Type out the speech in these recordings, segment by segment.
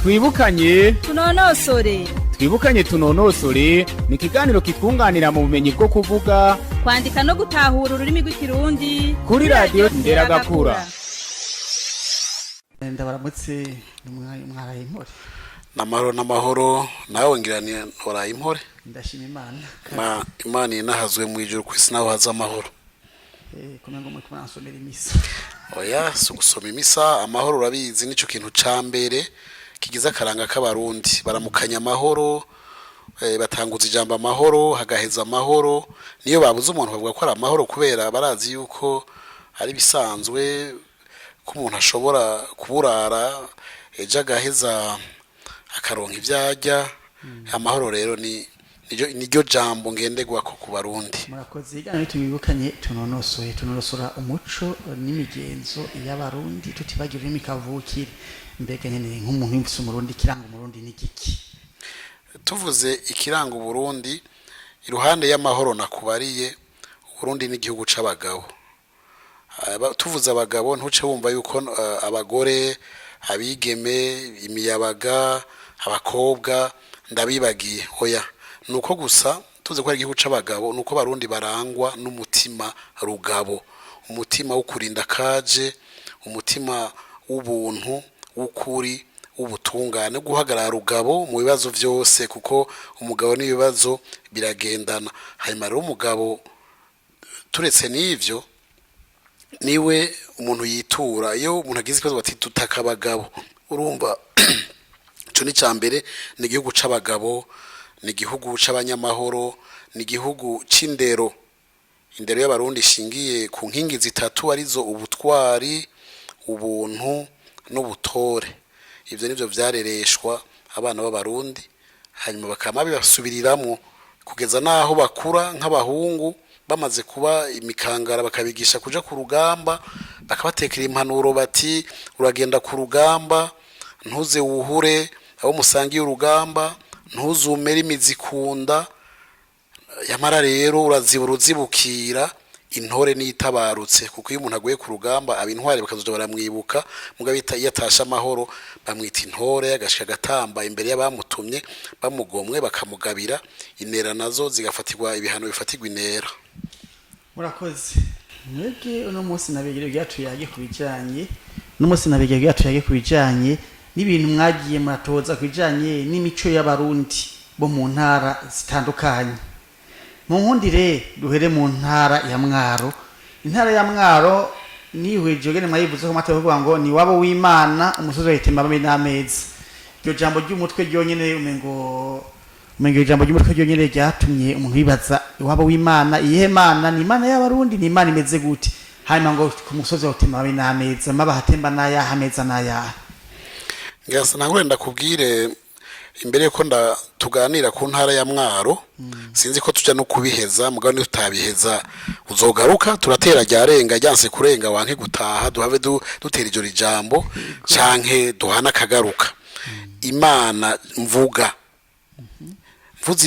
twibukanye tunonosore ni ikiganiro kitwunganira mu bumenyi bwo kuvuga, kwandika no gutahura ururimi rw'ikirundi kuri radiyo Nderagakura. Ndabaramutse mwaraye impore. Namahoro nawe ngiraniye oraye impore. Ndashima Imana inahazwe mu ijuru kwisi naho haza amahoro. Kumengo mu kumansomera imisa. Oya gusoma imisa amahoro urabizi nico kintu ca mbere kigiza karanga k'abarundi baramukanya amahoro, batanguza ijambo amahoro hagaheza amahoro. Niyo babuze umuntu bavuga ko ari amahoro kubera barazi yuko ari bisanzwe ko umuntu ashobora kuburara ejo agaheza akaronka ivyarya. Amahoro rero niryo jambo ngendegwa ko ku Barundi. Murakoze igana tubibukanye tunonosora umuco n'imigenzo y'abarundi tutibagira imikavukire. Mbega nyene nk'umuntu w'imfise umurundi kiranga umurundi n'igiki? Tuvuze ikiranga Burundi iruhande y'amahoro nakubariye, Burundi n'igihugu c'abagabo. Tuvuze abagabo ntuce wumva yuko abagore, abigeme, imiyabaga, abakobwa ndabibagiye. Oya nuko gusa tuze ko ari igihugu c'abagabo nuko Barundi barangwa n'umutima rugabo, umutima wo kurinda kaje, umutima w'ubuntu, w'ukuri, ubutungane, guhagarara rugabo mu bibazo vyose, kuko umugabo n'ibibazo biragendana. Hanyuma rero umugabo turetse n'ivyo niwe umuntu yitura iyo umuntu agize ikibazo bati tutaka abagabo. Urumva cyo ni cyambere ni igihugu c'abagabo, ni igihugu c'abanyamahoro, ni igihugu c'indero. Indero y'abarundi ishingiye ku nkingi zitatu arizo ubutwari, ubuntu n'ubutore. Ivyo nivyo vyarereshwa abana b'abarundi, hanyuma bakama bibasubiriramwo kugeza naho bakura nk'abahungu bamaze kuba imikangara, bakabigisha kuja ku rugamba, bakabatekera impanuro bati uragenda ku rugamba ntuze wuhure abo musangiye urugamba, ntuzumere imizikunda. Yamara rero urazibukira intore n'itabarutse, kuko iyo umuntu aguye ku rugamba abintware bakazoja baramwibuka, muga bita yatasha amahoro bamwita intore, agashika gatamba imbere y'abamutumye bamugomwe bakamugabira inera, nazo zigafatirwa ibihano bifatirwa inera. Murakoze. Mwebwe uno munsi nabegere byatuyage kubijanye n'ibintu mwagiye muratoza kubijanye n'imico y'abarundi bo mu ntara zitandukanye. Mu nkundire duhere mu ntara ya Mwaro. Intara ya Mwaro nihweje gene mwayivuze ko mateka kuvuga ngo ni wabo w'Imana umusozi witemba babe n'amezi. Iryo jambo ry'umutwe ryonyene umengo ijambo ry'umutwe ryonyene ryatumye umuntu yibaza wabo w'Imana iyihe Mana, ni Imana y'abarundi, ni Imana imeze gute? Hanyuma ngo ku musozi witemba babe n'amezi mabahatemba naya hameza naya. Ngasa nangurenda kubwire imbere ko tuganira ku ntara ya Mwaro, sinzi ko tuja no kubiheza, mugabo ni tutabiheza uzogaruka turatera ryarenga ryanse kurenga wanke gutaha duhave dutera ijo rijambo canke duhana kagaruka. Imana mvuze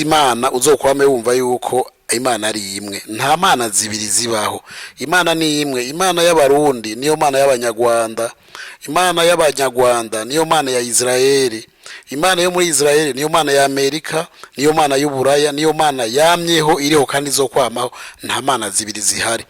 Imana uzokwame wumva yuko Imana ari imwe, nta mana zibiri zibaho. Imana ni imwe, Imana y'abarundi niyo Mana y'abanyarwanda, Imana y'abanyarwanda niyo Mana ya Israeli, Imana yo muri Israeli niyo Mana ya Amerika, niyo Mana y'Uburaya, niyo Mana yamyeho iriho kandi izokwamaho. Nta mana zibiri zihari.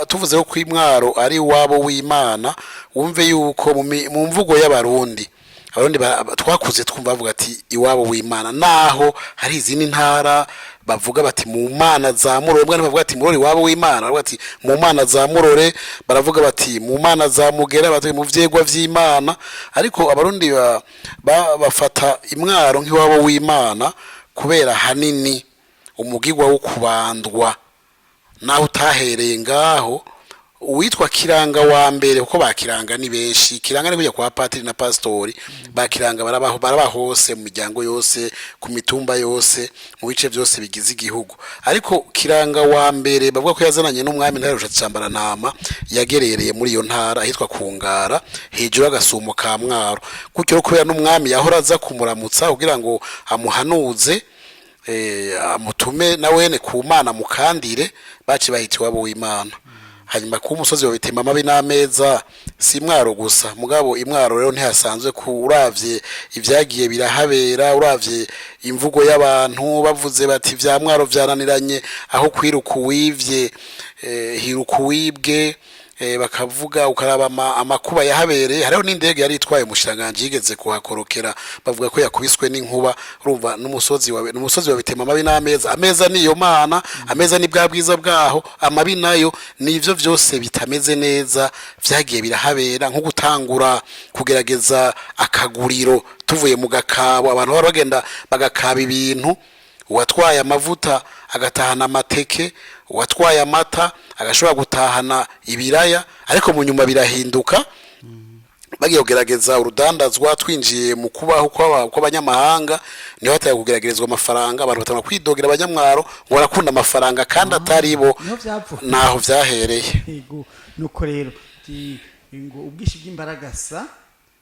Tuvuze ko Mwaro ari wabo w'Imana, wumve yuko mu mvugo y'abarundi abarundi twakuze twumva bavuga ati iwabo w'Imana, naho hari izindi ntara bavuga bati mu mana za Murore, mwana bavuga ati Murore wabo w'Imana, bavuga ati mu mana za Murore, baravuga bati mu mana za Mugera, bati mu vyegwa vy'Imana. Ariko abarundi bafata Imwaro nk'iwabo w'Imana kubera hanini umugirwa wo kubandwa, naho utahereye ngaho uwitwa Kiranga wa mbere, kuko bakiranga ni benshi. Kiranga ni kujya kwa patiri na pastori, bakiranga baraba hose mu miryango yose, ku mitumba yose, mu bice byose bigize igihugu. Ariko Kiranga wa mbere bavuga ko yazananye n'umwami Ntarusha Cyambara ntama, yagerereye muri iyo ntara ahitwa Kungara, hejuru agasumo ka Mwaro. Kuko kubera n'umwami yahora aza kumuramutsa kugira ngo amuhanuze, amutume nawene ku Mana mukandire, baci bahiti wabo w'Imana. hanyuma ku musozi wa Bitema mabi n'ameza si Mwaro gusa mugabo imwaro rero ntihasanzwe ku uravye ivyagiye birahabera uravye imvugo y'abantu bavuze bati vya Mwaro vyaraniranye aho kwiruka uwivye hiruka uwibwe bakavuga ukaraba amakuba yahabereye hariho n'indege yari itwaye umushiranganje yigeze kuhakorokera bavuga ko yakubiswe n'inkuba urumva n'umusozi wa Bitema mabi n'ameza ameza niyo mana ameza ni bwa bwiza bwaho amabi nayo nivyo vyose bitameze neza vyagiye birahabera nko gutangura kugerageza akaguriro tuvuye mu gakabo abantu baragenda bagakaba ibintu uwatwaye amavuta agatahana amateke uwatwaye amata agashobora gutahana ibiraya ariko mu nyuma birahinduka bagiye kugerageza urudandazwa twinjiye mu kubaho kw'abanyamahanga niho hataye kugeragezwa amafaranga abantu batanga kwidogera abanyamwaro ngo barakunda amafaranga kandi atari bo naho vyahereye nuko rero ngo ubwishi bw'imbaragasa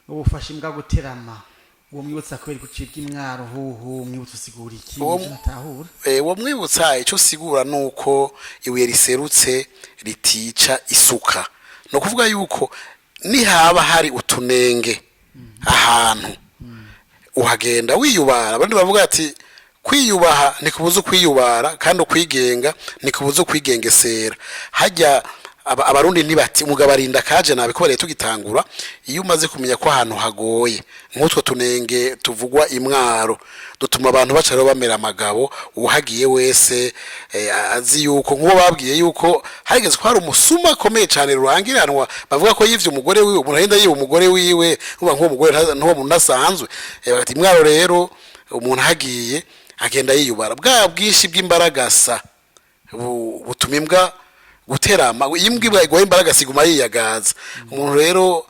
ubufasha imbwa guterama uwo mwibutsa kweri kucibwa imwaro huhu mwibutsa usigura iki natahura uwo mwibutsa ico sigura nuko ibuye riserutse ritica isuka no kuvuga yuko nihaba hari utunenge ahantu uhagenda wiyubara abandi bavuga ati kwiyubaha ni kubuza kwiyubara kandi ukwigenga ni kubuza kwigengesera hajya abarundi ntibati umugabo arinda kaje nabe ko leta tugitangura iyo umaze kumenya ko ahantu hagoye nk'utwo tunenge tuvugwa imwaro dutuma abantu bacaro bamera amagabo uhagiye wese azi yuko nk'ubo babwiye yuko harigeze ko hari umusuma komeye cyane rurangiranwa bavuga ko yivye umugore wiwe umuntu ahenda yiwe umugore wiwe uba nk'uwo mugore ntuwo muntu asanzwe bagati imwaro rero umuntu hagiye agenda yiyubara bwa bwishi bw'imbaragasa butuma imbwa guterama imbwa igwa imbaraga siguma yiyagaza umuntu rero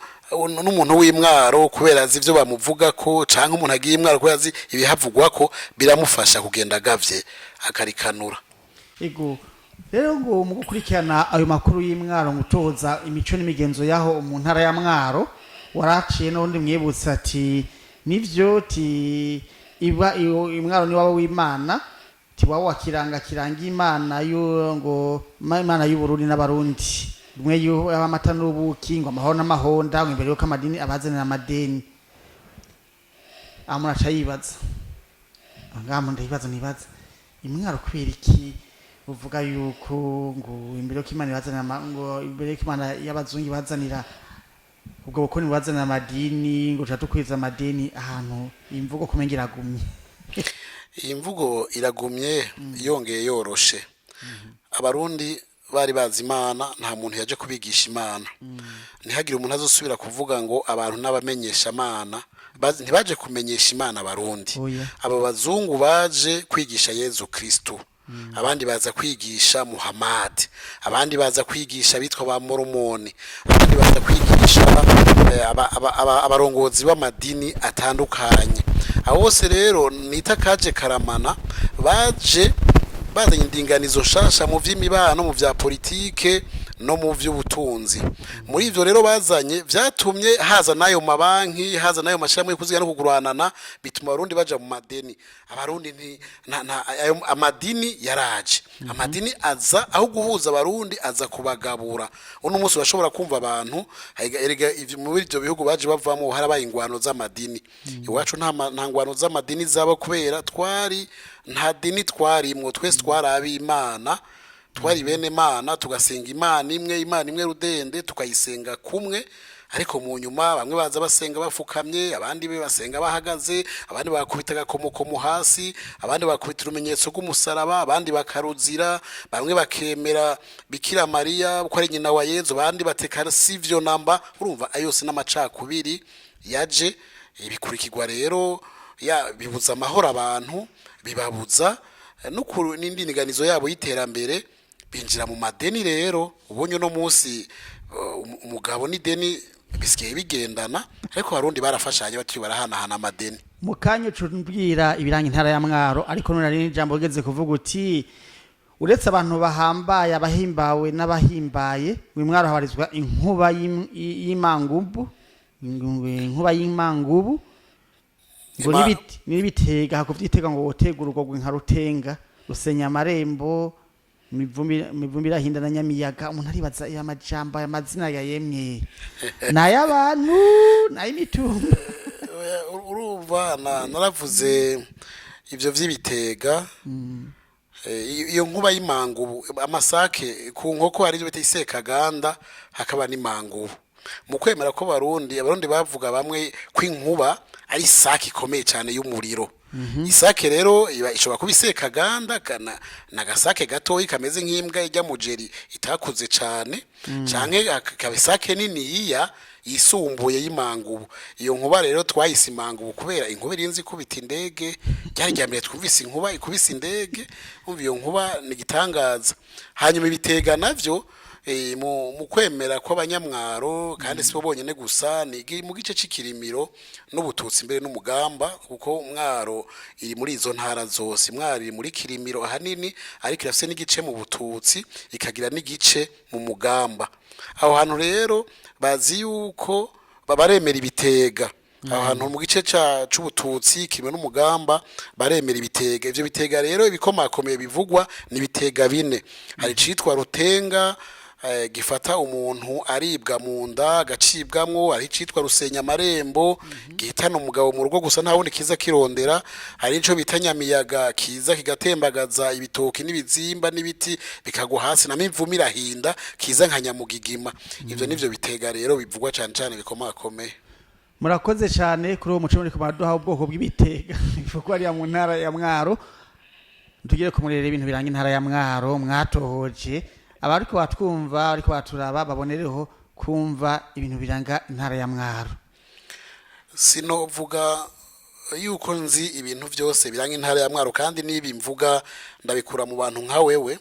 n'umuntu w'imwaro kubera azi ivyo bamuvuga ko canke umuntu agiye imwaro kubera azi ibihavugwa ko biramufasha kugenda agavye akarikanura ego rero ngo mu gukurikirana ayo makuru y'imwaro ngutoza imico n'imigenzo yaho umuntu ara ya mwaro waraciye n'undi mwibutsa ati nivyo ti iba imwaro ni wabo w'Imana tiwawo wakiranga imana yo ngo imana y'uburundi n'abarundi mwe yo abamata n'ubuki ngo amahoro n'amahonda ngo imbere yo kamadini abazanira amadeni amuraca yibaza ngamo ndayibaza nibaza imwaro kwera iki uvuga yuko ngo imbere yo kimana bazanira ngo imbere yo kimana y'abazungu bazanira ubwo bukoni bazanira amadini ngo cyatukwiza amadeni ahantu imvugo kumengira gumye iyi mvugo iragumye yongeye yoroshe abarundi bari bazi imana nta muntu yaje kubigisha imana ntihagire umuntu azosubira kuvuga ngo abantu n'abamenyesha imana ntibaje kumenyesha imana abarundi aba bazungu baje kwigisha Yezu Kristo abandi baza kwigisha Muhammad abandi baza kwigisha bitwa ba Mormoni abandi baza kwigisha abarongozi b'amadini atandukanye abo bose rero nita kaje karamana baje bazanye indinganizo shasha mu vy'imibano mu vya politike no mu vy'ubutunzi muri ivyo rero bazanye vyatumye haza nayo mabanki haza nayo mashamwe kuziga no kuguranana bituma abarundi baja mu madeni abarundi amadini yaraje amadini aza aho guhuza abarundi aza kubagabura uno munsi bashobora kumva abantu erega muri ivyo bihugu baje bavamo harabaye ingwano z'amadini iwacu nta ngwano z'amadini zaba kubera nta dini twarimwo twese twarabi imana twari bene imana tugasenga imana imwe rudende tukayisenga kumwe ariko mu nyuma bamwe baza basenga bafukamye abandi basenga bahagaze abandi bakubita gakomokomo hasi abandi bakubita urumenyetso rw'umusaraba abandi bakaruzira bamwe bakemera Bikira Mariya ko ari nyina wa Yezu abandi batekana sivyo namba urumva ayose n'amacakubiri yaje ibikurikirwa rero bibuza amahoro abantu bibabuza n'indi niganizo yabo y'iterambere binjira mu madeni rero ubonye no munsi umugabo ni deni bisigaye bigendana ariko abarundi barafashanya bati barahanahana amadeni mu kanyo cumbwira ibiranga intara ya Mwaro ariko none ari ijambo ugeze kuvuga uti uretse abantu bahambaye abahimbawe n'abahimbaye mu Mwaro habarizwa inkuba y'Imangubu ngo nibitega hakuvyitega ngo wotegura urwo nka rutenga rusenya amarembo imivumbi irahinda na nyamiyaga umuntu aribaza aya majambo aya mazina ya yemwe n'ay'abantu n'ay'imitumba. urumva naravuze ivyo vy'ibitega iyo nkuba y'imangubu amasake ku nkoko hari bita isekaganda hakaba n'imangubu mu kwemera ko abarundi bavuga bamwe ko inkuba ari sake ikomeye cyane y'umuriro. Isake rero ishobora kuba isekaganda nagasake gatoyi kameze nk'imbwa ijya mujeri itakuze cyane canke kabisake nini yisumbuye y'imangubu. Iyo nkuba rero twayise imangubu kubera inkuba irinzi kubita indege ryari ryambere twumvise inkuba ikubise indege umva iyo nkuba ni gitangaza. Hanyuma ibitega navyo mu kwemera kw'abanyamwaro kandi sibo bonyene gusa ni mu gice c'ikirimiro n'ubututsi mbere n'umugamba kuko umwaro iri muri izo ntara zose. Mwaro iri muri kirimiro ahanini ariko irafise n'igice mu bututsi ikagira n'igice mu mugamba. Aho hantu rero bazi yuko baremera ibitega aho hantu mu gice c'ubututsi kimwe n'umugamba baremera ibitega. Ivyo bitega rero ibikomakomeye bivugwa ni ibitega bine. Hari citwa rutenga gifata umuntu aribwa mu nda gacibwamwo, ari citwa rusenya amarembo gihitana umugabo mu rugo gusa nta wundi kiza kirondera. Hari ico bita nyamiyaga kiza kigatembagaza ibitoki n'ibizimba n'ibiti bikagwa hasi na mivumi irahinda kiza nka nyamugigima. Ivyo nivyo bitega rero bivugwa cyane cyane bikomakomeye. Murakoze cyane kuri uwo muco muri kumaduha ubwoko bw'ibitega bivugwa ari mu ntara ya Mwaro. Tugire kumurera ibintu biranga intara ya Mwaro mwatohoje abariko batwumva ariko baturaba babonereho kumva ibintu biranga intara ya Mwaro. Sinovuga yuko nzi ibintu byose biranga intara ya Mwaro kandi nibi mvuga ndabikura mu bantu nka wewe,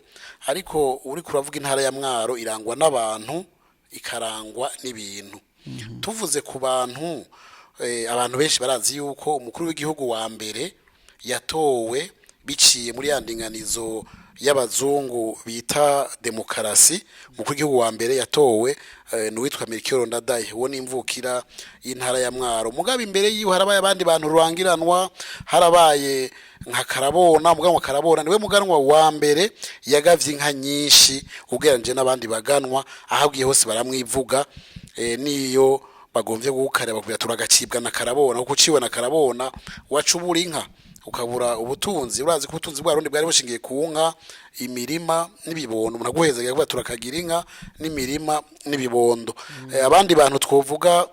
ariko uri kuravuga intara ya Mwaro irangwa n'abantu ikarangwa n'ibintu. Tuvuze ku bantu abantu benshi barazi yuko umukuru w'igihugu wa mbere yatowe biciye muri yandinganizo y'abazungu bita demokarasi. Umukuru w'igihugu wa mbere yatowe n'uwitwa Melchior Ndadaye, uwo n'imvukira y'intara ya Mwaro. Mugabe imbere yiwe harabaye abandi bantu rurangiranwa, harabaye nka Karabona, muganwa Karabona niwe muganwa wa mbere yagavye inka nyinshi ugeranje n'abandi baganwa, ahabwiye hose baramwivuga. Niyo bagomvye gukara bakubira turagacibwa na Karabona kuko ciwe na Karabona wacubura inka ukabura ubutunzi. Urazi ko ubutunzi bwa Rundi bwari bushingiye ku nka, imirima n'ibibondo. Umuntu aguheza yakuba turakagira inka n'imirima n'ibibondo. Abandi bantu twovuga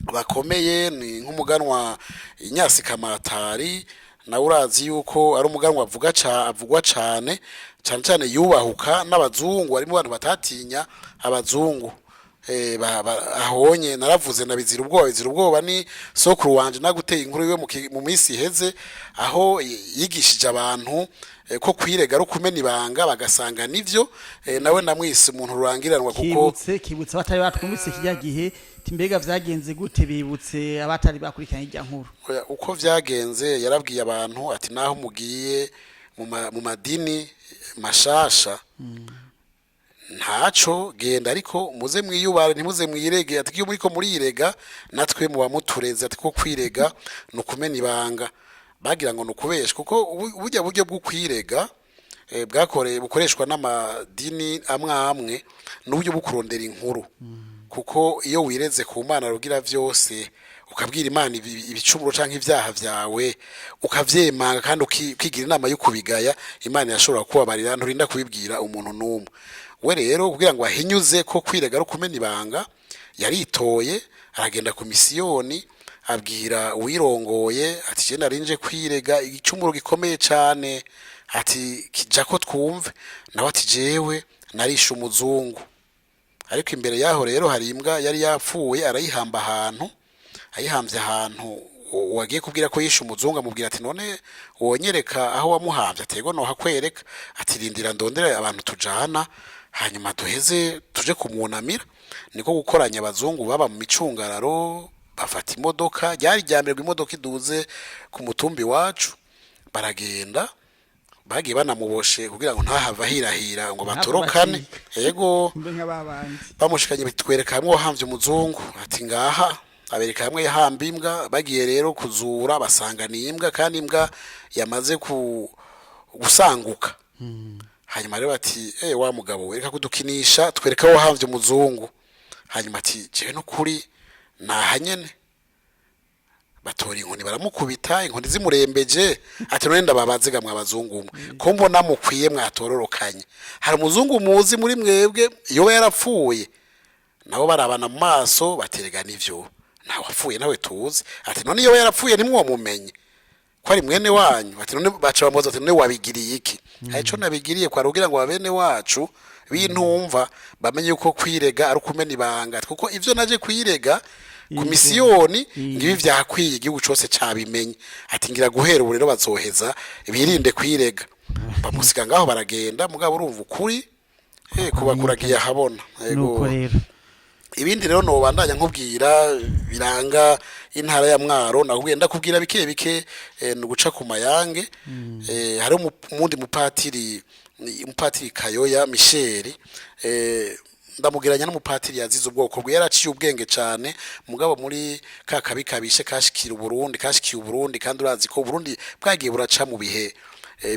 bakomeye ni nk'umuganwa Inyasi Kamatari, na urazi yuko ari umuganwa avugwa cyane cyane yubahuka n'abazungu, arimo abantu batatinya abazungu. Ahonye naravuze nabizira ubwoba ni sokuru wanje naguteye inkuru iwe mu minsi iheze aho yigishije abantu ko kwirega ari kumena ibanga bagasanga nivyo. Nawe namwise umuntu rurangiranwa kuko kibutse batari batwumvise kijya gihe timbega vyagenze gute, bibutse abatari bakurikiranye ijya nkuru uko vyagenze. Yarabwiye abantu ati naho mugiye mu madini mashasha ntaco genda ariko muze mwiyubare ntimuze mwirege. Ati iyo muriko muriyirega natwe muba mutureze, ati ko kwirega nukumena ibanga. Bagira ngo nukubesha kuko buryo bwo kwirega bukoreshwa n'amadini amwe n'uburyo bwo kurondera inkuru. Kuko iyo wireze ku Mana rugira vyose ukabwira Imana ibicumuro canke ivyaha vyawe ukavyemanga kandi ukigira inama yo kubigaya, Imana yashobora kubabarira nturinda kubibwira umuntu numwe. We rero kugira ngo ahinyuze ko kwirega ari kumena ibanga, yaritoye aragenda ku misiyoni abwira uwirongoye ati je narinje kwirega igicumuro gikomeye cyane, ati kija ko twumve. Nawe ati jewe narisha umuzungu. Ariko imbere yaho rero hari imbwa yari yapfuye arayihamba ahantu, ayihambye ahantu wagiye kubwira ko yisha umuzungu amubwira ati none wonyereka aho wamuhambye. Atego no hakwereka ati rindira ndondera abantu tujana hanyuma duheze tuje kumunamira. Niko gukoranya abazungu baba mu micungararo bafata imodoka, ryari ryambere imodoka iduze ku mutumbi wacu, baragenda bagiye banamuboshe kugira ngo ntahava hirahira ngo batorokane. Yego bamushikanye bitwereka hamwe wahambye umuzungu, ati ngaha abereka hamwe yahamba imbwa. Bagiye rero kuzura basanga ni imbwa kandi imbwa yamaze gusanguka. hanyuma rero bati wa mugabo we reka kudukinisha twereka aho hamvye umuzungu. Hanyuma ati jewe n'ukuri nahanyene, batora inkoni baramukubita, inkoni zimurembeje, ati none ndababaziga mwabazungu umwe ko mbona mukwiye mwatororokanye, hari umuzungu muzi muri mwebwe iyo yarapfuye? Nabo barabana mu maso baterega n'ivyo, nawe apfuye nawe tuzi, ati none iyo yarapfuye nimwo mumenye ko ari mwene wanyu, ati none baca bamubaza ati none wabigiriye iki? Ico nabigiriye kwa rugira ngo babene wacu bintumva bamenye uko kwirega ari ukumena ibanga, kuko ivyo naje kwirega ku misiyoni ngibi vyakwiye igihugu cose cabimenye, ati ngira guhera ubu rero bazoheza birinde kwirega. Bamusiga ngaho baragenda, mugabo urumva ukuri kuba kuragiye habona. Nuko rero ibindi rero no bandanya nkubwira biranga intara ya Mwaro, nakubwiye ndakubwira bike bike nuguca ku mayange. Hari umundi mupatiri Kayoya Michel, ndamugiranya n'umupatiri yazize ubwoko bwe, yaraciye ubwenge cyane, mugabo muri kakabikabishe kashikiye Uburundi, kandi urazi ko Burundi bwagiye buraca mu bihe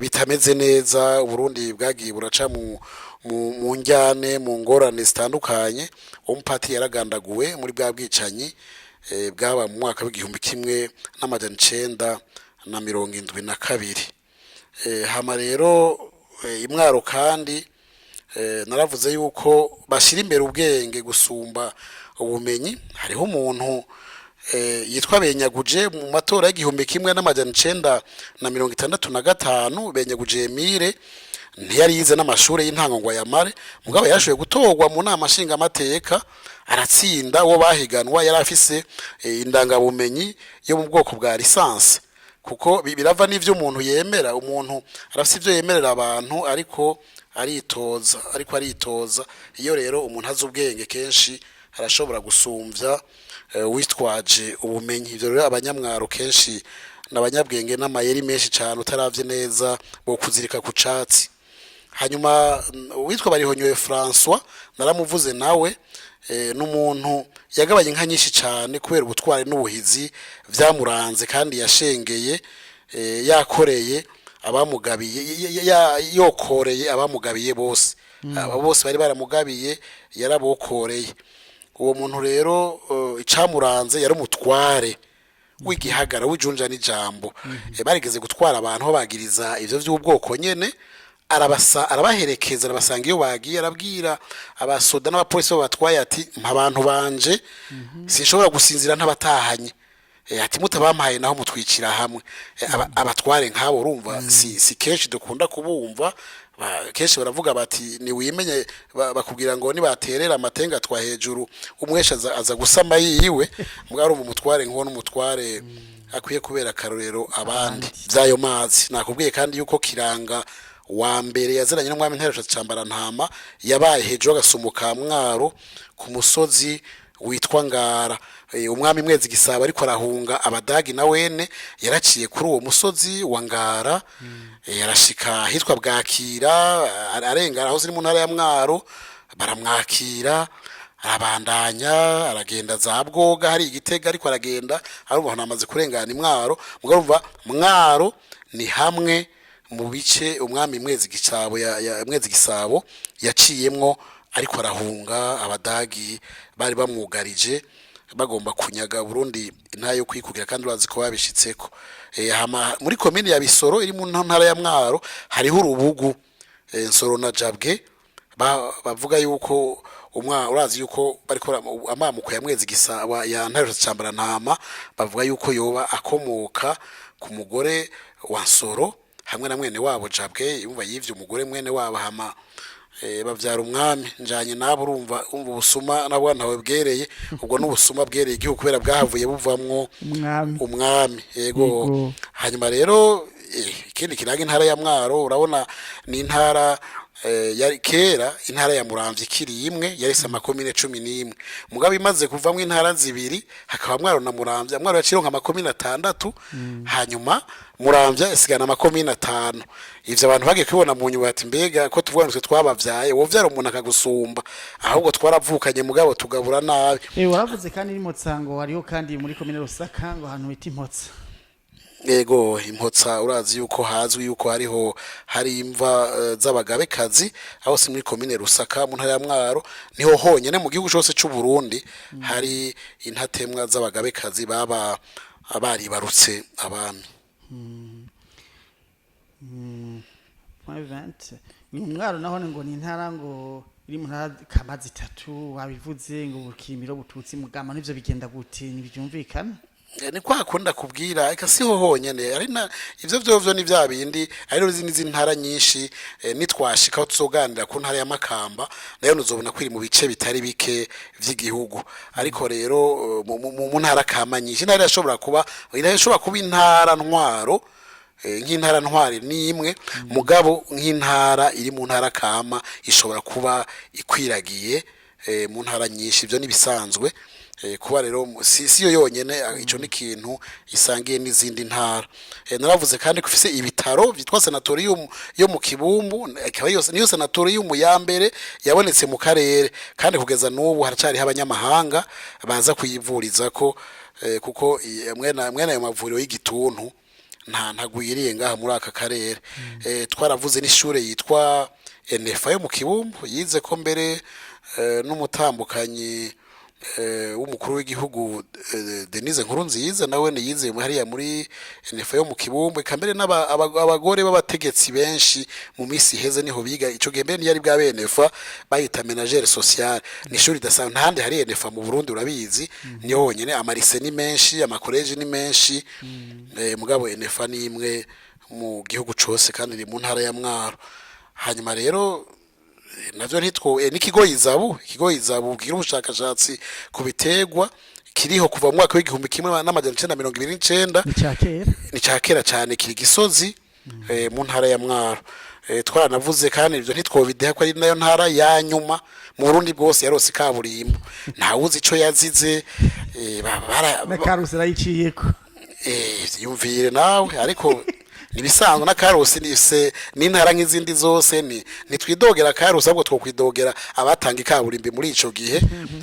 bitameze neza, Burundi bwagiye buraca mu njyane, mu ngorane zitandukanye. Uwo mupatiri yaragandaguwe muri bwa bwicanyi bwaba mu mwaka w'igihumbi kimwe n'amajana 972. Hama rero Imwaro kandi naravuze yuko bashira imbere ubwenge gusumba ubumenyi. Hariho umuntu yitwa Benyaguje mu matora y'igihumbi kimwe n'amajana 965, Benyaguje Emile ntiyari yize n'amashure y'intango ngo yamare, mugabo yashoboye gutorwa mu nama nshinga amateka aratsinda. Uwo bahiganwa yari afise indangabumenyi yo mu bwoko bwa lisansi, kuko birava n'ivyo umuntu yemera. Umuntu arafise ivyo yemerera abantu ariko aritoza. Iyo rero umuntu azi ubwenge kenshi arashobora gusumvya witwaje ubumenyi. Ivyo rero abanyamwaro kenshi n'abanyabwenge n'amayeri menshi cyane utaravye neza bo kuzirika ku catsi. Hanyuma witwa Barihonyoye François naramuvuze nawe, n'umuntu yagabanye inka nyinshi cyane kubera ubutwari n'ubuhizi vyamuranze, kandi yashengeye yakoreye abamugabiye, yokoreye abamugabiye bose. Aba bose bari baramugabiye yarabokoreye. Uwo muntu rero icamuranze yari umutware w'igihagara w'ijunja n'ijambo. Barigeze gutwara abantu babagiriza ivyo vy'ubwoko nyene, arabaherekeza arabasanga iyo bagiye, arabwira abasoda n'abapolisi batwaye ati abantu banje sinshobora gusinzira ntabatahanye, ati mutabampaye naho mutwicira hamwe. Abatware nk'abo urumva si kenshi dukunda kubumva. Kenshi baravuga bati ni wimenye, bakubwira ngo nibaterera amatenga twa hejuru umwesha aza gusama yiwe. Mugabo umutware nk'uwo n'umutware akwiye kubera karorero abandi byayo mazi. Nakubwiye kandi yuko Kiranga wa mbere yaziranye n'umwami Nteresha Cambarantama yabaye hejuru agasumuka Mwaro ku musozi witwa Ngara. Umwami Mwezi Gisabo ariko arahunga Abadagi na wene yaraciye kuri uwo musozi wa Ngara, yarashika hitwa Bwakira, arengara aho ziri mu ntara ya Mwaro, baramwakira arabandanya aragenda za Bwoga hari Igitega, ariko aragenda arumva namaze kurengana Mwaro. Mugabo Mwaro ni hamwe mu bice umwami Mwezi Gisabo yaciyemwo ariko arahunga Abadagi bari bamwugarije bagomba kunyaga Burundi ntayo kwikugira, kandi urazi ko babishitseko. Muri komine ya Bisoro iri mu ntara ya Mwaro hariho urubugu Nsoro na Jabwe, bavuga yuko urazi yuko bariko amamuko ya Mwezi Gisabo ya Nteresha Cambarantama, bavuga yuko yoba akomoka ku mugore wa Nsoro hamwe na mwene wabo Jabwe. Yumva yivye umugore mwene wabo, hama bavyara umwami njanye nabo. Urumva ubusuma nabwo ntawe bwereye, ubwo n'ubusuma bwereye igihugu kubera bwahavuye buvamwo umwami. Yego. Hanyuma rero ikindi kiranga intara ya Mwaro, urabona ni intara yari kera intara ya Muramvya ikiri imwe yari sama komine 11, mugabo imaze kuvamwe intara zibiri hakaba Mwaro na Muramvya. Mwaro yacironka amakomine 6, hanyuma Muramvya isigana amakomine 5. Ivyo abantu bagiye kubona mu nyuma ati mbega ko tuvuga ngo twabavyaye wovyara umuntu akagusumba, ahubwo twaravukanye mugabo tugabura nabi. Waravuze kandi ni Motsango hariho kandi muri komine Rusaka ngo ahantu bita Impotsa. Ego impotsa urazi yuko hazwi yuko hari imva z'abagabekazi aho si muri komine Rusaka mu ntara ya Mwaro niho honyene mu gihugu cyose cy'u Burundi hari intatemwa z'abagabekazi baba abari barutse abami. Mwaro naho ngo ni intara ngo iri mu ntara kamazi 3 wabivuze ngo Bukirimiro Bututsi Mugamba nivyo bigenda gute nibyumvikana. Ni kwa kunda kubwira eka siho honyene ari na ivyo vyovyo ni vya bindi ari n'izindi ntara nyinshi nitwashika aho tuzoganira ku ntara ya Makamba nayo nuzobona kwiri mu bice bitari bike vy'igihugu ariko rero mu ntara kamanyinshi intara yashobora kuba intara ntwaro nk'intara ntwari ni imwe mugabo nk'intara iri mu ntara kama ishobora kuba ikwiragiye mu ntara nyinshi ivyo nibisanzwe kuba rero si yo yonyene ico ni kintu isangiye n'izindi ntara naravuze kandi kufise ibitaro vyitwa sanatorium yo mu Kibumbu akaba yose niyo sanatorium ya mbere yabonetse mu karere kandi kugeza n'ubu haracari abanyamahanga baza kuyivuriza ko kuko mwene ayo mavuriro y'igituntu ntagwiriye ngaha muri aka karere twaravuze n'ishure yitwa NFA yo mu Kibumbu yize ko mbere n'umutambukanyi w'umukuru w'igihugu Denise Nkurunziza nawe yize hariya muri NFA yo mu Kibumbu kambere n'abagore b'abategetsi benshi mu misi heze niho biga ico gembe ni yari bwa BNFA bayita ménagère sociale ni shuri dasanzwe ntande hari NFA mu Burundi urabizi niho honyene amarise ni menshi amakoleje ni menshi mugabo NFA ni imwe mu gihugu cose kandi iri mu ntara ya Mwaro hanyuma rero navyo n'ikigo izabu bwira ubushakashatsi kubitegwa kiriho kuva mu mwaka w'igihumbi kimwe n'amajana 1929 ni cakera cyane kiri Gisozi mu ntara ya Mwaro twaranavuze kandi ivyo ntitwobideha ko ari nayo ntara ya nyuma mu Burundi bwose yarose kaburimbo ntawuzi ico yazize na karusera yiciyeko yumvire nawe ariko nibisanzwe na karusi n'intara nk'izindi zose nitwidogera karusi ahubwo twokwidogera abatanga ikaburimbi muri ico gihe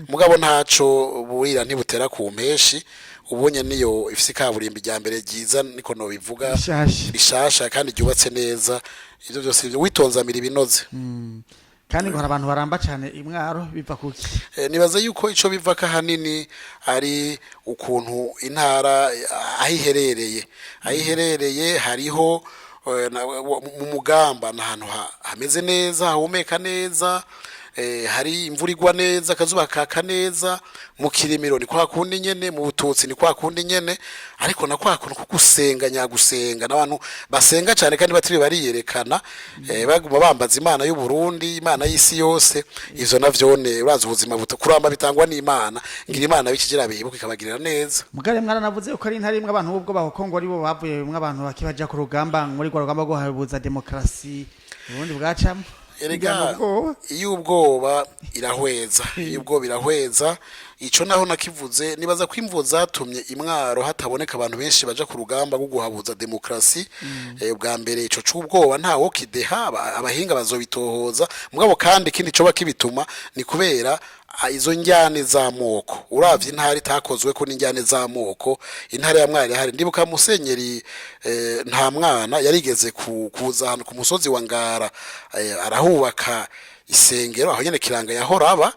mugabo ntaco burira ntibutera ku mpeshi ubonye niyo ifise ikaburimbi rya mbere ryiza niko no bivuga rishasha kandi ryubatse neza ivyo byose witonzamira ibinoze kandi ngo abantu baramba cyane imwaro biva kuki nibaza yuko ico bivaka hanini ari ukuntu intara ahiherereye hariho mu Mugamba n'ahantu hameze neza hahumeka neza hari imvura igwa neza akazuba kaka neza mu Kirimiro ni kwa kundi nyene mu Bututsi ni kwa kundi nyene ariko na kwa kuntu kugusenga nyagusenga n'abantu basenga cyane kandi batiri bariyerekana baguma bambaza Imana y'u Burundi Imana y'isi yose ivyo navyone urazi ubuzima kuramba bitangwa n'Imana ngira Imana bikigira bibuka ikabagirira neza mugare mwana navuze uko ari ntari imwe abantu ubwo bakongo ari bo bavuye mwe abantu bakibaja ku rugamba muri rwa rugamba rwo habuza demokrasi ubundi bwacamo erega iyo ubwoba irahweza iyo ubwoba irahweza ico naho nakivuze nibaza ko imvo zatumye imwaro hataboneka abantu benshi baja ku rugamba rwo guhabuza demokrasi bwa mbere ico c'ubwoba ntawo kideha abahinga bazobitohoza mugabo kandi kindi coba kibituma ni kubera izo njyane z'amoko uravye intara itakozwe ko n'injyane z'amoko intara ya Mwaro hari ndibuka musenyeri nta mwana yarigeze kuza hano ku musozi wa Ngara arahubaka isengero aho nyene kiranga yahoraba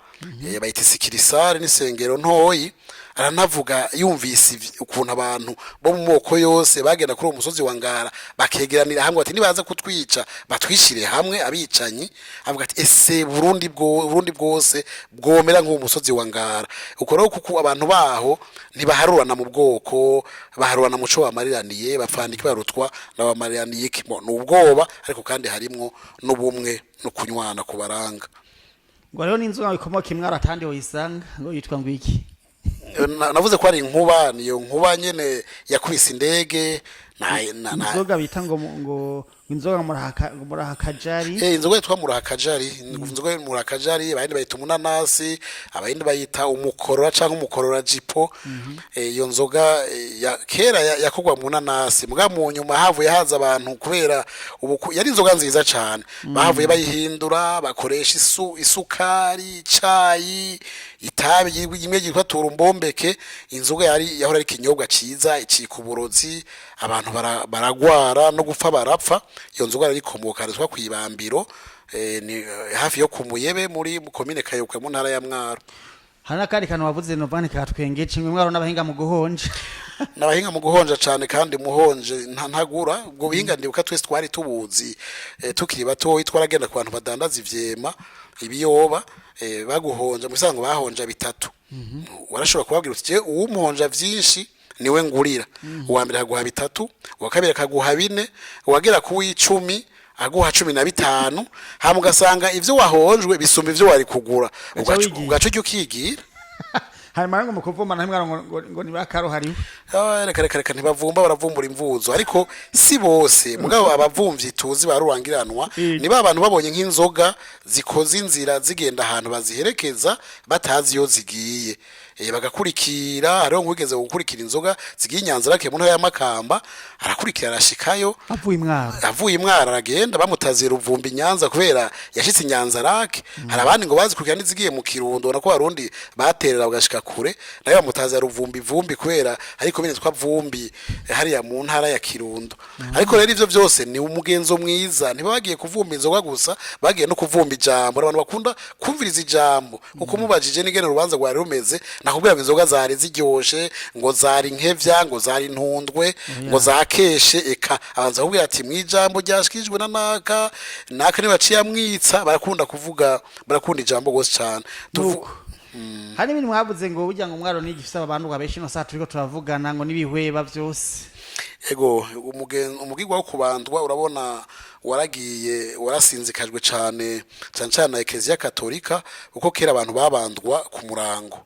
bayita ikirisare n'isengero ntoyi aranavuga yumvise ukuntu abantu bo mu moko yose bagenda kuri uwo musozi wa Ngara bakegeranira hamwe ati nibaza kutwica batwishire hamwe abicanyi avuga ati ese Burundi bwose bwomera nk'uwo musozi wa Ngara uko rero kuko abantu baho ntibaharurana mu bwoko baharurana muco bamariraniye bapfandika barutwa n'abamariraniye n'ubwoba ariko kandi harimwo n'ubumwe no kunywana kubaranga ngo rero n'inzu ikomoka imwaro atandi oyisanga ngo yitwa ngwiki navuze ko ari inkuba niyo nkuba nyene yakubise indege inzoga bita ngo inzoga murahakajari inzoga yitwa murahakajari inzoga murahakajari abandi bayita umunanasi abandi bayita umukorora canke umukorora jipo iyo nzoga kera yakogwa mu nanasi muga mu nyuma havuye haza abantu kubera yari inzoga nziza cyane bahavuye bayihindura bakoresha isukari icayi itabi imwe yitwa turumbombeke inzoga yahora ari kinyobwa ciza icikuburozi abantu abantu baragwara no gupfa barapfa. Iyo nzoga rikomoka rizwa kwibambiro ni hafi yo kumuyebe muri komine Kayokwe mu ntara ya Mwaro. Hari nakandi kantu wavuze Novani katwengeje mwe Mwaro n'abahinga mu guhonja. N'abahinga mu guhonja cyane kandi muhonje ntagura ubwo bihinga ndibuka twese twari tubuzi tukiri bato twaragenda ku bantu badandaza ivyema ibiyoba baguhonja musango bahonja bitatu. Warashobora kubabwira uti uwumuhonja vyinshi niwe ngurira. Uwa mbere aguha bitatu, uwa kabiri akaguha 4, uwagera ku 10 aguha 15, hama ugasanga ivyo wahonjwe bisumba ivyo wari kugura. Ugacu ukigira. Hari marango mu kuvuma na mwaro ngo ni bakaro hariho. Reka ntibavumba baravumbura imvuzo ariko si bose mugabo abavumvyi tuzi barurangiranwa ni abantu babonye nk'inzoga zikoze inzira zigenda ahantu baziherekeza batazi yo zigiye bagakurikira hariho nkugeze gukurikira inzoga zigiye Nyanza rake mu ntara ya Makamba arakurikira arashikayo avuye imwaro aragenda bamutazira uvumbi Nyanza kubera yashitse Nyanza rake hari abandi ngo bazikurikira nizigiye mu Kirundo nako barundi baterera bagashika kure nayo bamutazira uvumbi vumbi kubera ariko bine twa vumbi hari ya mu ntara ya Kirundo ariko rero ivyo byose ni umugenzo mwiza ntibagiye kuvumba inzoga gusa bagiye no kuvumba ijambo abantu bakunda kumviriza ijambo uko mubajije n'ingene rubanza rwari rumeze nakubwira ngo inzoga zari ziryoshe ngo zari nkevya ngo zari ntundwe ngo zakeshe eka abanza kubwira ati mwijambo ryashikijwe na naka ni baciye amwitsa barakunda kuvuga barakunda ijambo gose cyane hari ibintu mwavuze ngo burya ngo Mwaro n'igifisa abantu gabeshi no saa turiko turavugana ngo nibihweba byose ego umugirwa wo kubandwa urabona waragiye warasinzikajwe cyane na Ecclesia Katolika uko kera abantu babandwa ku murango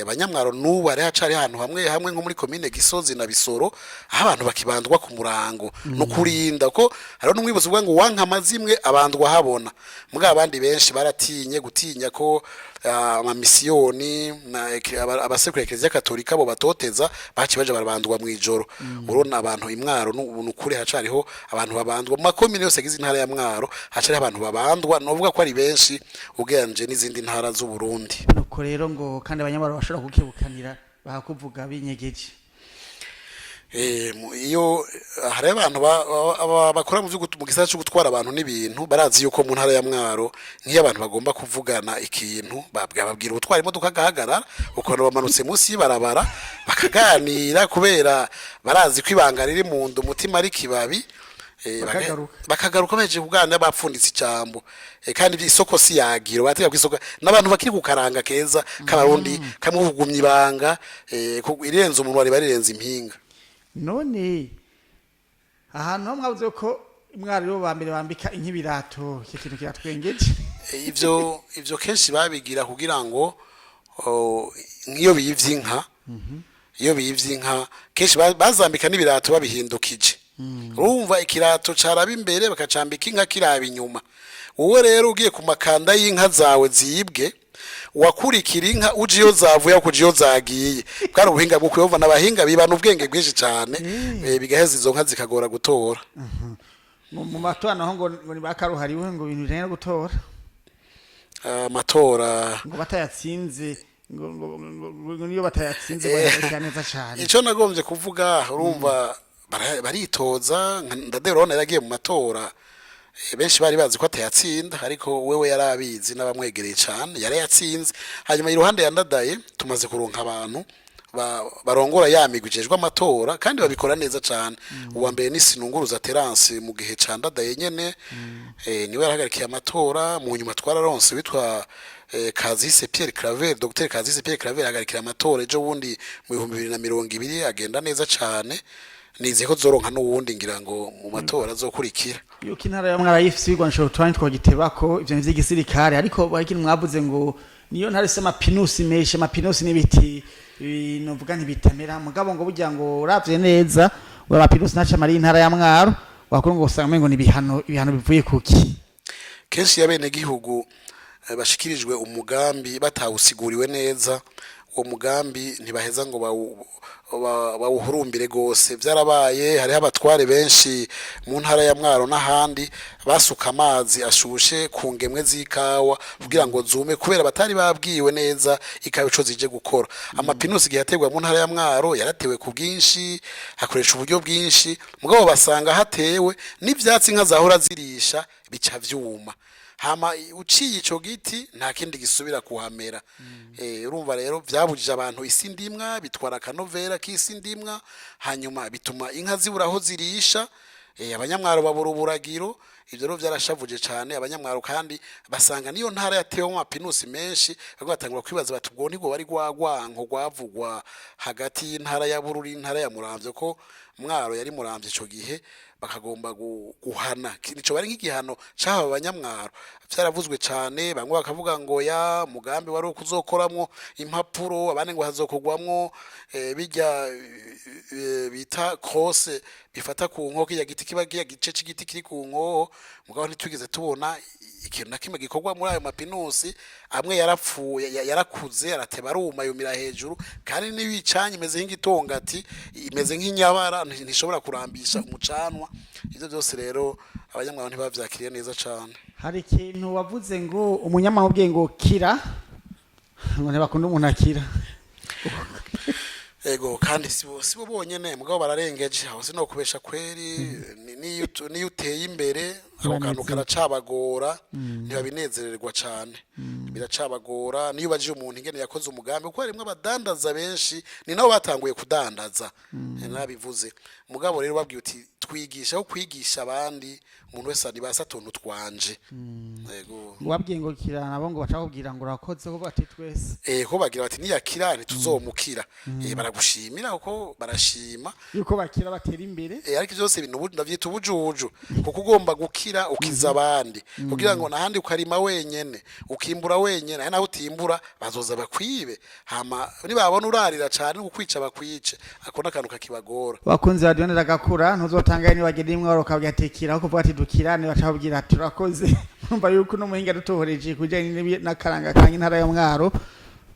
abanyamwaro nubu ari hacari ahantu hamwe nko muri komine Gisozi na Bisoro aho abantu bakibandwa ku murango no kurinda ko hariho n'umwibuzo uvuga ngo wanka amazimwe abandwa habona mbwa abandi benshi baratinye gutinya ko amamisiyoni na abasekuru Ecclesia Katolika bo batoteza baci baje barabandwa mu ijoro urona abantu imwaro n'ukuri hacariho abantu babandwa mu makomine yose gize intara ya Mwaro hacari abantu babandwa novuga ko ari benshi ugeranje n'izindi ntara z'u Burundi nuko rero ngo kandi abanyamaro bashobora kukibukanira bakuvuga binyegeje iyo hari abantu bakora mu gisata cyo gutwara abantu n'ibintu barazi yuko mu ntara ya Mwaro nk'iyo abantu bagomba kuvugana ikintu babwira ubutwara imodoka gahagarara ukuntu bamanutse munsi y'barabara bakaganira kubera barazi ko ibanga riri mu ndu umutima ari kibabi bakagaruka baje kuganira bapfunditse ijambo kandi isoko si yagiro batega ku isoko n'abantu bakiri kukaranga keza kabarundi kamuvugumye ibanga irenze umuntu wari barirenze impinga none ahantu ho mwavuze ko Mwaro ba mbere bambika inkibirato ikintu kiratwengeje ivyo kenshi babigira kugira ngo nkiyo bivyinka iyo bivyinka kenshi bazambika n'ibirato babihindukije urumva ikirato caraba imbere bakacambika inka kiraba inyuma wowe rero ugiye ku makanda y'inka zawe ziyibwe wakurikira inka uje iyo zavuye kuje iyo zagiye bwari ubuhinga bwo kuyova n'abahinga bibana ubwenge bwinshi cyane bigaheza izo nka zikagora gutora mu matwana ho ngo ni bakaruhariwe ngo ibintu rero gutora amatora ngo batayatsinze ngo niyo batayatsinze barashya neza cyane ico nagombye kuvuga urumva baritoza ndaderone yagiye mu matora benshi bari bazi ko atayatsinda ariko wewe yarabizi n'abamwegereye cyane yarayatsinze hanyuma iruhande yandadaye tumaze kuronka abantu barongora yamigwijejwe amatora kandi babikora neza cyane uwa mbere ni Sinunguruza Terence mu gihe candadaye nyene niwe yarahagarikiye amatora mu nyuma twararonse bitwa Kazise Pierre Claver Dr Kazise Pierre Claver agarikira amatora ejo bundi mu 2020 agenda neza cyane nize ko zoronka n'uwundi ngira ngo mu matora azokurikira yuko intara ya Mwaro yifisirwa nsho twani twagitebako ivyo vy'igisirikare ariko bariki mwavuze ngo niyo ntare se mapinusi meshe mapinusi n'ibiti novuga ntibitamera mugabo ngo burya ngo uravye neza wa mapinusi naca mari intara ya Mwaro wakuru ngo usanga ngo ni ibihano bivuye kuki kenshi yabene gihugu bashikirijwe umugambi batawusiguriwe neza uwo mugambi ntibaheza ngo bawuhurumbire gose. Byarabaye hariho abatware benshi mu ntara ya Mwaro n'ahandi basuka amazi ashushe ku ngemwe z'ikawa kugira ngo zume kubera batari babwiwe neza ikawa ico zije gukora. Amapinusi gihe yategwa mu ntara ya Mwaro yaratewe ku bwinshi, hakoresha uburyo bwinshi, mugabo basanga hatewe n'ivyatsi nka zahora zirisha bica vyuma. Hama uciye ico giti nta kindi gisubira kuhamera. Urumva rero byabujije abantu isi ndimwa, bitwara akanovera k'isi ndimwa, hanyuma bituma inka ziburaho zirisha, abanyamwaro babura uburagiro. Ivyo rero byarashavuje cyane abanyamwaro, kandi basanga niyo ntara yatewe mu mapinusi menshi, bagatangura kwibaza bati ubwo nibwo bari gwagwanko gwavugwa hagati y'intara ya Bururi n'intara ya Muramvya, ko Mwaro yari Muramvya ico gihe bakagomba guhana nico bari nk'igihano cy'aba banyamwaro. Byaravuzwe cyane, bamwe bakavuga ngo ya mugambi wari ukuzokoramwo impapuro, abandi ngo hazokogwamwo bijya bita kose bifata ku nkoko ya giti kiba gice c'igiti kiri ku nkoho. Mugabo ntitwigeze tubona ikintu na kimwe gikorwa muri ayo mapinusi. Amwe yarapfuye, yarakuze, arateba aruma, yumira hejuru, kandi n'ibicanye imeze nk'igitongati, imeze nk'inyabara, ntishobora kurambisha umucanwa. Ivyo byose rero abanyamwaro ntibavyakiriye neza cyane. Hari ikintu wavuze ngo umunyamahubwe ngo kira ngo ntibakunda umuntu akira. Ego kandi sibo bonyene, mugabo bararengeje aho sino kubesha kweri. Niyo uteye imbere ako kantu karacabagora, ntibabinezererwa cyane, biracabagora. Niyo ubajije umuntu ingene yakoze umugambi, kuko harimwe abadandaza benshi ni nabo batanguye kudandaza, nabivuze. Mugabo rero babwiye uti twigisha aho kwigisha abandi, umuntu wese ari basa tuntu twanje. Yego wabwiye ngo kirana nabo ngo bacakubwira ngo urakoze ko bati twese ko bagira bati niyakira ntituzomukira. Baragushimira uko barashima yuko bakira batera imbere. Ariko byose ibintu ndavyita ubujuju, kuko ugomba gukira ukiza abandi, kugira ngo nahandi ukarima wenyene ukimbura wenyene, naho utimbura bazoza bakwibe. Hama nibabona urarira cyane ukwica bakwice, akona kantu kakibagora. Bakunze radionera gakura ntuzotanga ni bagenda imwaro kabyatekira kuko bati dukirane bacabwira ati turakoze. Numva yuko no muhinga dutohoreje kujanye n'akaranga kanye ntara ya Mwaro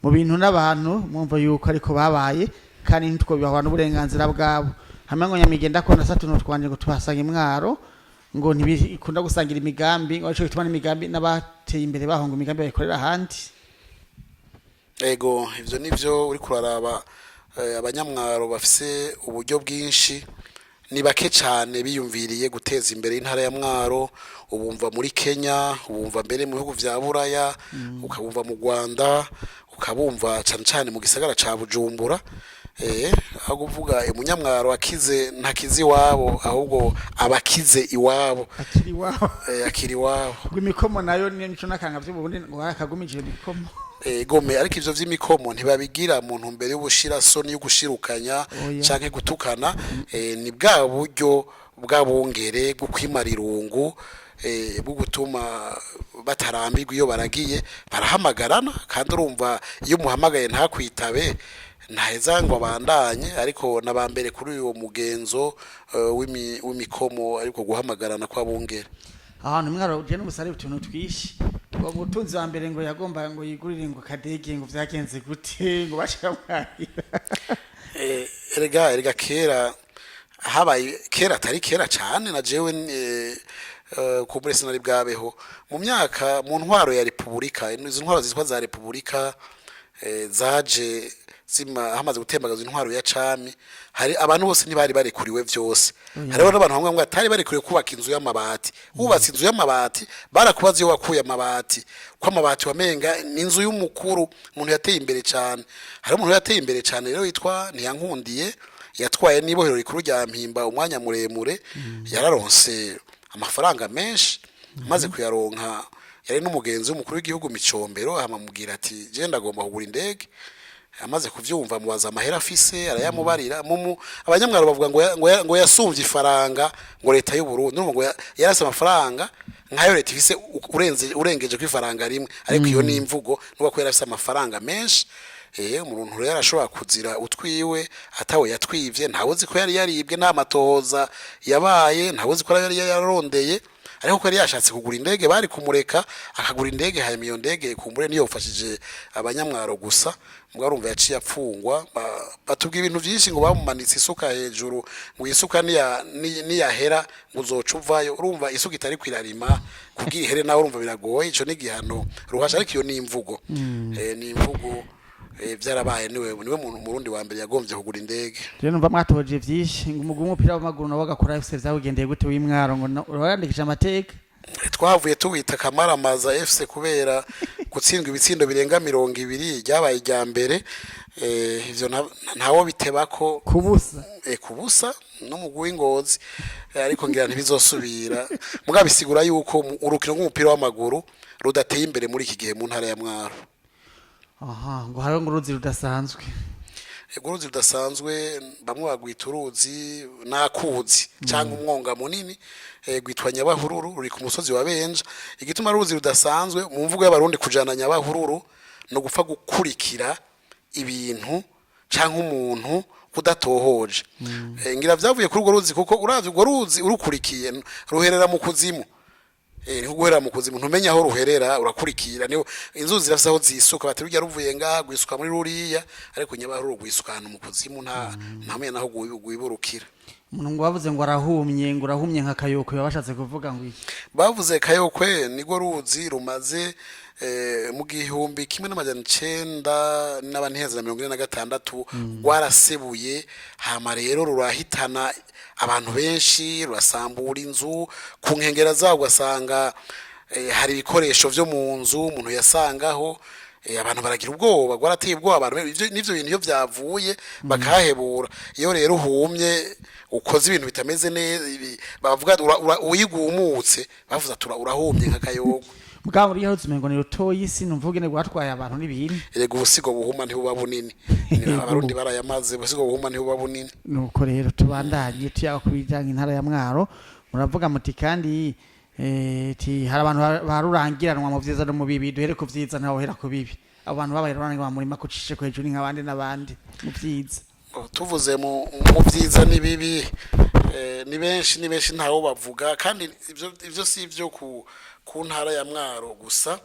mu bintu n'abantu, mwumva yuko ariko babaye kandi nitwo bihwana n'uburenganzira bwabo. Hamwe ngo nyamigenda ko nasatuno twanje ngo tuhasanga Mwaro ngo ntibikunda gusangira imigambi, ngo cyo bituma imigambi n'abateye imbere bahonga imigambi bayikorera handi. Ego ivyo nivyo uri kuraraba. Abanyamwaro bafise uburyo bwinshi, ni bake cyane biyumviriye guteza imbere intara ya Mwaro. Ubumva muri Kenya, ubumva mbere mu bihugu vya Buraya, ukabumva mu Rwanda, ukabumva cyane cyane mu gisagara ca Bujumbura. Aho kuvuga umunyamwaro akize ntakizi wabo, ahubwo abakize iwabo, akiri wabo. Gwimikomo nayo nico nakanga vy'ubundi ngo akagumije imikomo. Gome ariko ivyo vy'imikomo ntibabigira mu ntumbere y'ubushira soni yo gushirukanya canke gutukana. Ni bwa buryo bw'abungere bwo kwimara irungu, bwo gutuma batarambirwa iyo baragiye barahamagarana. Kandi urumva iyo muhamagaye ntakwitabe ntaheza ngo abandanye, ariko nabambere kuri uwo mugenzo w'imikomo ariko guhamagarana kw'abungere. Ahantu Mwaro je n'umusare utuntu twishi ngo mutunzi wa mbere ngo yagomba ngo yigurire ngo kadege ngo vyagenze gute ngo bashaka mwahira. Erega kera habaye kera atari kera cyane na jewe ku muri senari bwabeho mu myaka mu ntwaro ya Republika. Izo ntwaro zitwa za Republika zaje hamaze gutembagaza intwaro ya cami. Hari abantu bose ntibari barekuriwe vyose. Hariho n'abantu bamwe ngo atari barekuriwe kubaka inzu y'amabati. Ubatse inzu y'amabati barakubaza iyo wakuye amabati, ko amabati wamenga n'inzu y'umukuru, umuntu yateye imbere cyane. Hari umuntu yateye imbere cyane rero yitwa Ntiyankundiye, yatwaye n'ibohero rikuru rya Mpimba umwanya muremure. Yararonse amafaranga menshi, maze kuyaronka yari n'umugenzi w'umukuru w'igihugu Micombero, amamubwira ati je ndagomba kugura indege. Amaze kuvyumva mubaza amahera afise arayamubarira. Abanyamwaro bavuga ngo yasumvye ifaranga ngo leta y'u Burundi, ngo yarase amafaranga nkayo leta ifise urengeje kwifaranga rimwe. Ariko iyo ni imvugo, nuko ko yarafise amafaranga menshi. Umuntu rero arashobora kuzira utwiwe atawe yatwivye, ntawe uzi ko yari yaribwe, nta matohoza yabaye, ntawe uzi ko yari yararondeye. ariko ko yari yashatse kugura indege bari kumureka akagura indege hanyuma iyo ndege kumbure niyo ufashije abanyamwaro gusa mbwa urumva yaciye apfungwa batubwiye ibintu byinshi ngo bamumanitse isuka hejuru ngo isuka niyahera ngo uzoca uvayo urumva isuka itari kwirarima kugira ihere nawe urumva biragoye ico n'igihano ruhasha ariko iyo ni imvugo ni imvugo byarabaye niwe muntu murundi wa mbere yagombye kugura indege rero numva mwatoje vyinshi ngo umugwi w'umupira w'amaguru nawo agakora FC vyagendeye gute w'imwaro ngo urandikije amateka twavuye tuwita Kamaramaza FC kubera gutsindwa ibitsindo birenga 200 ryabaye rya mbere ivyo ntawo bitebako kubusa no mugwi w'Ingozi ariko ngira ntibizosubira mugabisigura yuko urukino rw'umupira w'amaguru rudateye imbere muri iki gihe mu ntara ya Mwaro. Ngo hariho uruzi rudasanzwe uruzi rudasanzwe bamwe bagwita uruzi nakuzi cyangwa umwonga munini gwitwa Nyabahururu ruri ku musozi wa Benja igituma uruzi rudasanzwe mu mvugo y'abarundi kujana Nyabahururu no gupfa gukurikira ibintu cyangwa umuntu udatohoje ngira vyavuye kuri urwo ruzi kuko uravye urwo ruzi urukurikiye ruherera mu kuzimu ni guhera mu kuzimu ntumenya aho ruherera urakurikira niho inzuzi zirafise aho zisuka batirujya ruvuye ngaha gwisuka muri ruriya ariko Nyabahururu gwisuka hano mu kuzimu ntamenya naho gwiburukira umuntu ngo bavuze ngo arahumye ngo urahumye nka Kayokwe babashatse kuvuga ngo iki bavuze Kayokwe nigo ruzi rumaze mu gihumbi 1946 rwarasebuye hama rero rurahitana abantu benshi rurasambura inzu ku nkengera zawo gasanga hari ibikoresho vyo mu nzu umuntu yasangaho abantu baragira ubwoba gwarateye ubwoba abantu nivyo bintu iyo byavuye bakahebura iyo rero uhumye ukoze ibintu bitameze neza bavuga uyigumutse bavuze urahumye nka Kayokwe bwa muri yaho tumengo ni rutoyi sinumvuge ne gwatwaye abantu n'ibintu erego ubusigo buhuma ntibuba bunini abarundi barayamaze ubusigo buhuma ntibuba bunini nuko rero tubandanye tuyaga kubijanga intara ya Mwaro muravuga muti kandi ti hari abantu barurangiranwa mu vyiza no mu bibi duhere ku vyiza ntaho hera ku bibi abantu babaye rurangiranwa muri makucishe ko hejuru nk'abandi n'abandi mu vyiza tuvuze mu vyiza nibibi ni benshi ntaho bavuga kandi ivyo si ivyo ku ntara ya Mwaro gusa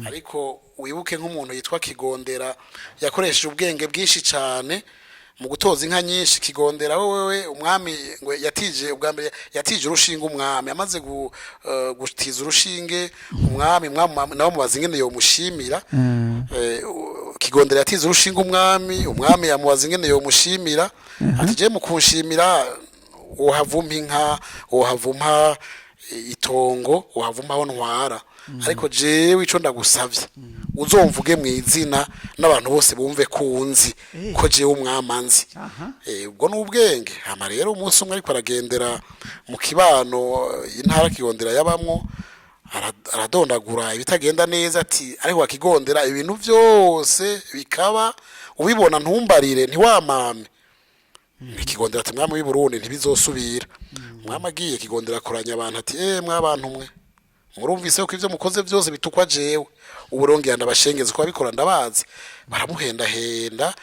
ariko wibuke nk'umuntu yitwa Kigondera yakoresheje ubwenge bwinshi cyane mu gutoza inka nyinshi. Kigondera wewe umwami ngo yatije ubwa mbere yatije urushinge umwami amaze gutiza urushinge umwami nawo mubaza ingene yo mushimira. Kigondera yatize urushinge umwami yamubaza ingene yo mushimira ati je mu kunshimira uhavumpa inka uhavumpa itongo uhavumaho ntwara ariko jewe ico ndagusavye uzomvuge mu izina n'abantu bose bumve kunzi ko jewe umwamanzi ubwo n'ubwenge ama rero umunsi umwe ariko aragendera mu kibano intara Kigondera yabamwo aradondagura ibitagenda neza ati ariko Kigondera ibintu byose bikaba ubibona ntumbarire ntiwamame. Kigondera ati mwami w'Iburundi ntibizosubira. Mwami agiye Kigondera akoranya abantu ati mwabantu mwe murumvise ko ivyo mukoze byose bitukwa jewe uburongi yanda bashengeze ko abikora ndabazi baramuhenda henda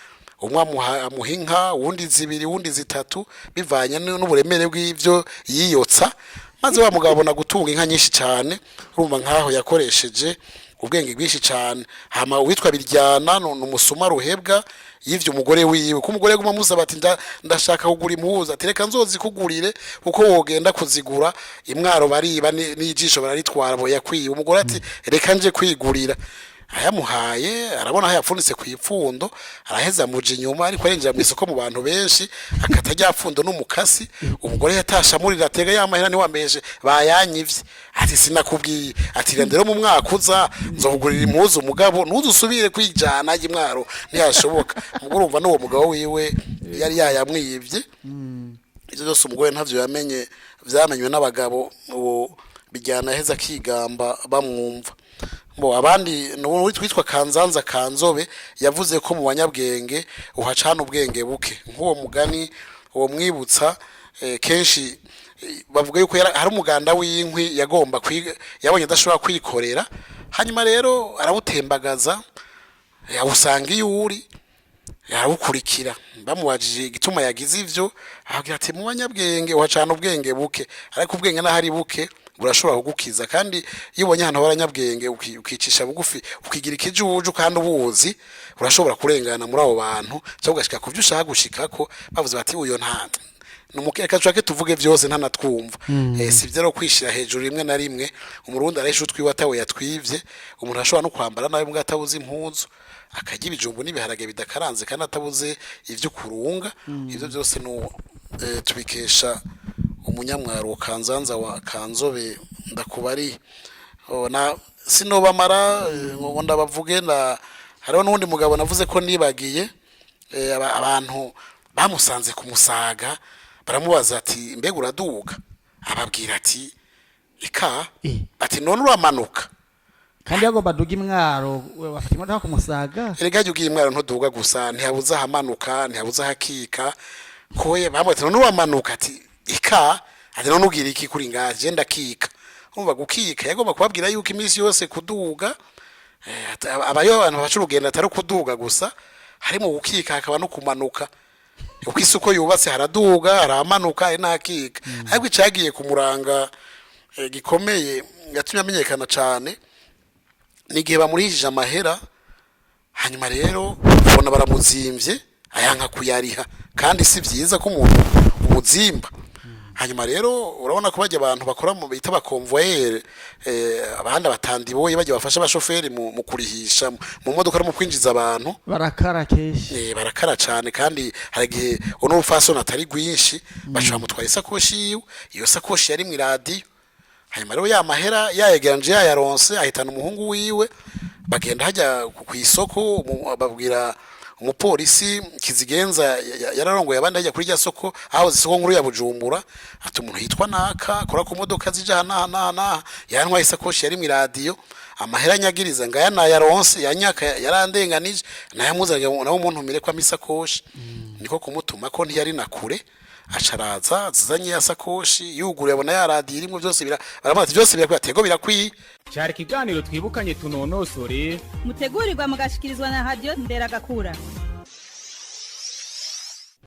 umwe amuhinka wundi zibiri wundi zitatu bivanye n'uburemere bw'ivyo yiyotsa maze wa mugabo na gutunga inka nyinshi cyane urumva nkaho yakoresheje ubwenge bwinshi cyane hama witwa Biryana n'umusuma ruhebwa yivyo umugore wiwe ko umugore guma musaba ati ndashaka kugura impuza ati reka nzozi kugurire kuko wogenda kuzigura imwaro bariba n'ijisho bararitwara bo yakwiye umugore ati reka nje kwigurira ayamuhaye arabona aho yapfunitse ku ipfundo araheza muje inyuma ariko arenjira mu isoko mu bantu benshi akatajya apfundo n'umukasi umugore yatasha muri ratega yamahera ni wambeje bayanyivye ati sinakubwiye ati rero mu mwaka uza nzogurira impuzu umugabo ntuzusubire kwijana y'imwaro ntiyashoboka umugore urumva n'uwo mugabo wiwe yari yayamwivye ivyo byose umugore ntavyo yamenye vyamenywe n'abagabo Biryana heza kigamba bamwumva abandi witwa Kanzanza Kanzobe yavuze ko mu banyabwenge uhacana ubwenge buke nk'uwo mugani uwo mwibutsa kenshi bavuga yuko hari umuganda w'inkwi yagomba yabonye adashobora kwikorera hanyuma rero arabutembagaza yawusanga iyuri yarawukurikira bamubajije igituma yagize ivyo agira ati mu banyabwenge uhacana ubwenge buke ariko ubwenge n'ahari buke burashobora kugukiza kandi iyo ubonye ahantu h'abanyabwenge ukicisha bugufi ukigira ikijuju kandi ubuzi urashobora kurengana muri abo bantu cyangwa ugashika ku byo ushaka gushikako bavuze bati uyo nta numukeka cyo tuvuge byose ntanatwumva si byo kwishira hejuru rimwe na rimwe umurundi aresha utwiwe atawe yatwivye umuntu ashobora no kwambara nawe mbwa atabuze impuzu akajya ibijumbu n'ibiharage bidakaranze kandi atabuze ivyo kurunga ivyo byose no tubikesha umunyamwaro Kanzanza wa Kanzobe ndakubari na sinobamara ngo ndabavuge na hariho n'undi mugabo navuze ko nibagiye abantu bamusanze ku Musaga baramubaza ati mbega uraduga ababwira ati ika ati none uramanuka kandi yago baduga imwaro bafite imodoka ku Musaga erega yugiye imwaro ntuduga gusa ntihabuza hamanuka ntihabuza hakika koye bamwe none uramanuka ati ika ati none ugira iki kuri ngaje ndakika umva gukika yagomba kubabwira yuko iminsi yose kuduga abayo abantu bacu urugendo atari kuduga gusa harimo gukika hakaba no kumanuka uko isuko yubatse haraduga haramanuka inakika ariko icagiye kumuranga gikomeye yatumye amenyekana cyane nigihe bamurihije amahera hanyuma rero ubona baramuzimvye ayanka kuyariha kandi si byiza ko umuntu umuzimba hanyuma rero urabona ko bajya abantu bakora mu bita bakonvoyere abandi batandiboye bajya bafasha abashoferi mu kurihisha mu modoka no mu kwinjiza abantu barakara keshi barakara cyane kandi haragihe ono faso natari gwinshi bashobora mutwaye isakoshi yiwe iyo sakoshi yari mu radio hanyuma rero ya mahera yayegeranje yayaronse ahitana umuhungu wiwe bagenda hajya ku isoko babwira umupolisi kizigenza yararongoye abandi hajya kuri rya soko aho zisoko nkuru ya Bujumbura ati umuntu hitwa naka akora ku modoka zija hana yantwaye isakoshi yari mu radio amahera nyagiriza ngaya na yaronse yanyaka yarandenganije nayamuzanye nawo umuntu mire kwa misakoshi niko kumutuma ko ntiyari nakure acaraza zizanye ya sakoshi yugure abona ya radio irimo byose baramaze byose birakwiye birakwiye cyari kiganiro twibukanye tunonosore mutegurirwa mugashikirizwa na radio Nderagakura.